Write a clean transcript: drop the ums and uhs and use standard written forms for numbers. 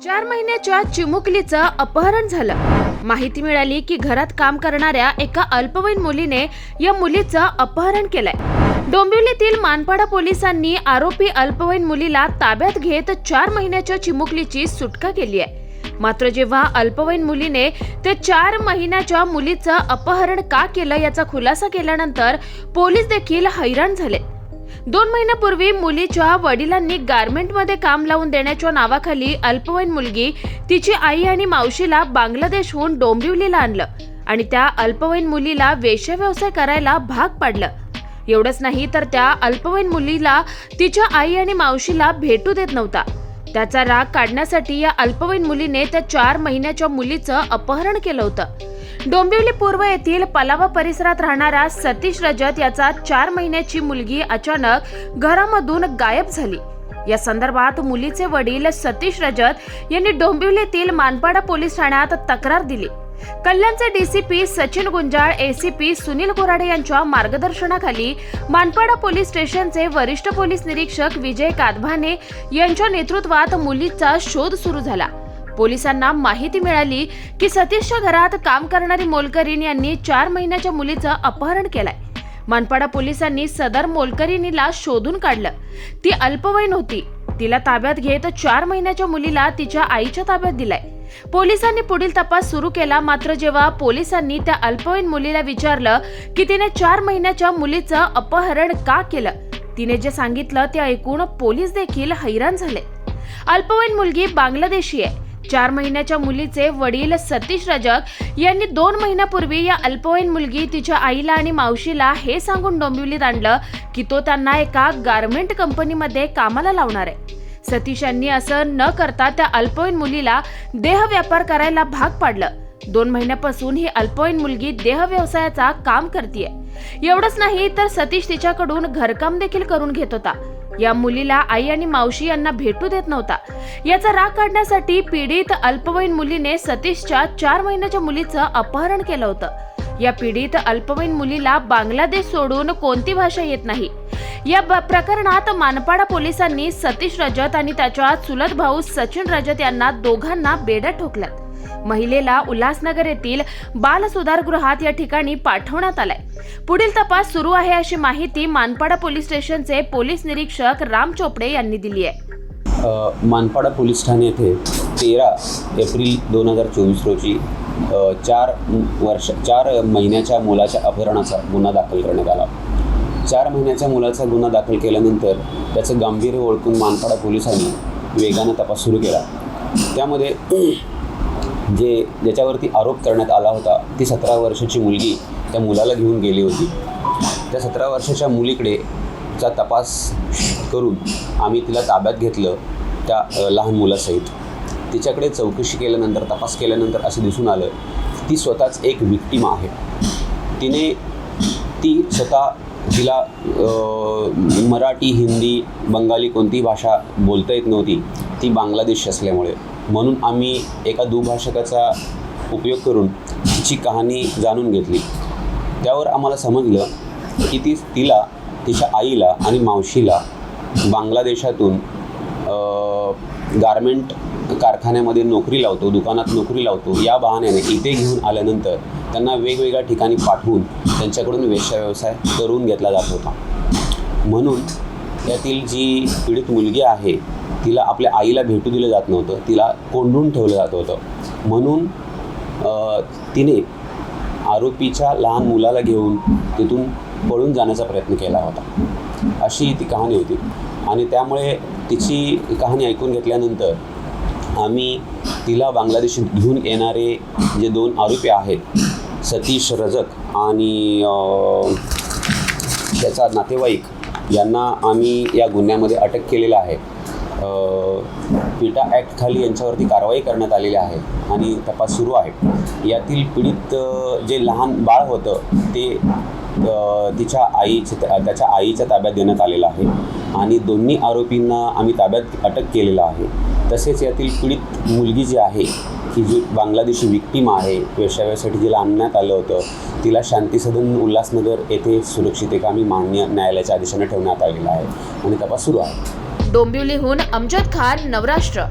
4 महिन्याच्या चिमुकलीचं अपहरण झालं। माहिती मिळाली की घरात काम करणाऱ्या एका अल्पवयीन मुलीने या मुलीचं अपहरण केलंय। डोंबिवलीतील मानपाडा पोलिसांनी आरोपी अल्पवयीन मुलीला ताब्यात घेत 4 महिन्याच्या चिमुकलीची सुटका केली आहे। मात्र जेव्हा अल्पवयीन मुलीने ते 4 महिन्याच्या मुलीचं अपहरण का केलं याचा खुलासा केल्यानंतर पोलीस देखील हैराण झाले। 2 महिन्यापूर्वी मुलीच्या वडिलांनी गारमेंटमध्ये काम लावून देण्याच्या नावाखाली अल्पवयीन मुलगी, तिची आई आणि मावशीला बांगलादेशहून डोंबिवलीला आणलं आणि त्या अल्पवयीन मुलीला वेश्या व्यवसाय करायला भाग पाडलं। एवढंच नाही तर त्या अल्पवयीन मुलीला तिच्या आई आणि मावशीला भेटू देत नव्हता। त्याचा राग काढण्यासाठी या अल्पवयीन मुलीने त्या 4 महिन्याच्या मुलीचं अपहरण केलं होतं। डोंबिवली पूर्व येथील पलावा परिसरात राहणारा सतीश रजत याचा 4 महिन्याची मुलगी अचानक घरामधून गायब झाली। या संदर्भात मुलीचे वडील सतीश रजत यांनी डोंबिवलीतील मानपाडा पोलीस ठाण्यात तक्रार दिली। कल्याणचे डीसीपी सचिन गुंजाळ, एसीपी सुनील गोराडे यांच्या मार्गदर्शनाखाली मानपाडा पोलीस स्टेशनचे वरिष्ठ पोलीस निरीक्षक विजय कादभाने यांच्या नेतृत्वात मुलीचा शोध सुरू झाला। पोलिसांना माहिती मिळाली की सतीशच्या घरात काम करणारी मोलकरीण यांनी 4 महिन्याच्या मुलीचं अपहरण केलंय। मानपाडा पोलिसांनी सदर मोलकरीणीला शोधून काढलं। ती अल्पवयीन होती। तिला ताब्यात घेत 4 महिन्याच्या मुलीला तिच्या आईच्या ताब्यात दिलाय। पोलिसांनी पुढील तपास सुरू केला। मात्र जेव्हा पोलिसांनी त्या अल्पवयीन मुलीला विचारलं की तिने 4 महिन्याच्या मुलीचं अपहरण का केलं, तिने जे सांगितलं ते ऐकून पोलीस देखील हैराण झाले। अल्पवयीन मुलगी बांगलादेशी आहे। 4 महिन्याच्या मुलीचे वडील सतीश रजक यांनी 2 महिन्यापूर्वी या अल्पवयीन मुलगी, तिच्या आईला आणि मावशीला हे सांगून डोंबिवलीत आणलं की तो त्यांना एका गारमेंट कंपनीमध्ये कामाला लावणार आहे। सतीश यांनी असं न करता त्या अल्पवयीन मुलीला देह व्यापार करायला भाग पाडलं। 2 महिन्यापासून ही अल्पवयीन मुलगी देह व्यवसायाचा काम करतीये। एवढंच नाही तर सतीश तिच्याकडून घरकाम देखील करून घेत होता। या मुलीला आई आणि मावशी यांना भेटू देत नव्हता। याचा राग काढण्यासाठी पीडित अल्पवयीन मुलीने सतीशच्या 4 महिन्याच्या मुलीचं अपहरण केलं होतं। या पीडित अल्पवयीन मुलीला बांगलादेश सोडून कोणती भाषा येत नाही। या प्रकरणात मानपाडा पोलिसांनी सतीश रजत आणि त्याच्या चुलत भाऊ सचिन रजत यांना दोघांना बेड्या ठोकल्यात। महिलेला उल्हासनगर येथील बाल सुधारगृहात या ठिकाणी पाठवण्यात आलाय। पुढील तपास सुरू आहे अशी माहिती मानपाडा पोलीस स्टेशनचे पोलीस निरीक्षक राम चोपडे यांनी दिली आहे। मानपाडा पोलीस ठाणे येथे 13 एप्रिल 2024 रोजी 4 महिन्याच्या मुलाच्या अपहरणाचा गुन्हा दाखल करण्यात आला। 4 महिन्याच्या मुलाचा गुन्हा दाखल केल्यानंतर त्याचं गांभीर्य ओळखून मानपाडा पोलिसांनी वेगानं तपास सुरू केला। त्यामध्ये ज्याच्यावरती आरोप करण्यात आला होता ती 17 वर्षाची मुलगी त्या मुलाला घेऊन गेली होती। त्या 17 वर्षाच्या मुलीकडेचा तपास करून आम्ही तिला ताब्यात घेतलं, त्या लहान मुलासहित। तिच्याकडे चौकशी केल्यानंतर, तपास केल्यानंतर असं दिसून आलं ती स्वतःच एक विक्टीम आहे। ती स्वतः तिला मराठी, हिंदी, बंगाली कोणती भाषा बोलता येत नव्हती। ती बांगलादेशी असल्यामुळे म्हणून आम्ही एका दुभाषकाचा उपयोग करून तिची कहाणी जाणून घेतली। त्यावर आम्हाला समजलं की तिला, तिच्या आईला आणि मावशीला बांगलादेशातून गारमेंट कारखान्यामध्ये नोकरी लावतो, दुकानात नोकरी लावतो, या बहाण्याने इथे घेऊन आल्यानंतर त्यांना वेगवेगळ्या ठिकाणी पाठवून त्यांच्याकडून वेश्या व्यवसाय करून घेतला जात होता। म्हणून यातील जी पीडित मुलगी आहे तिला आपल्या आईला भेटू दिलं जात नव्हतं, तिला कोंडून ठेवलं जात होतं। म्हणून तिने आरोपीच्या लहान मुलाला घेऊन तिथून पळून जाण्याचा प्रयत्न केला होता, अशी ती कहाणी होती। आणि त्यामुळे तिची कहाणी ऐकून घेतल्यानंतर आम्ही तिला बांगलादेशात घेऊन येणारे जे 2 आरोपी आहेत, सतीश रजक आणि त्याचा नातेवाईक, यांना आम्ही या गुन्ह्यामध्ये अटक केलेलं आहे। पिटा ॲक्ट खाली यांच्यावरती कारवाई करण्यात आलेली आहे आणि तपास सुरू आहे। यातील पीडित जे लहान बाळ होतं ते त्याच्या आईच्या ताब्यात देण्यात आलेलं आहे आणि दोन्ही आरोपींना आम्ही ताब्यात अटक केलेलं आहे। तसेच यातील पीडित मुलगी जी आहे की जी बांगलादेशी विक्टीम आहे, वेश्याव्यासाठी जिला आणण्यात आलं होतं, तिला शांती सदन उल्हासनगर येथे सुरक्षित एका माननीय न्यायालयाच्या आदेशाने ठेवण्यात आलेला आहे आणि तपास सुरू आहे। डोंबिवलीहून अमजद खान, नवराष्ट्र।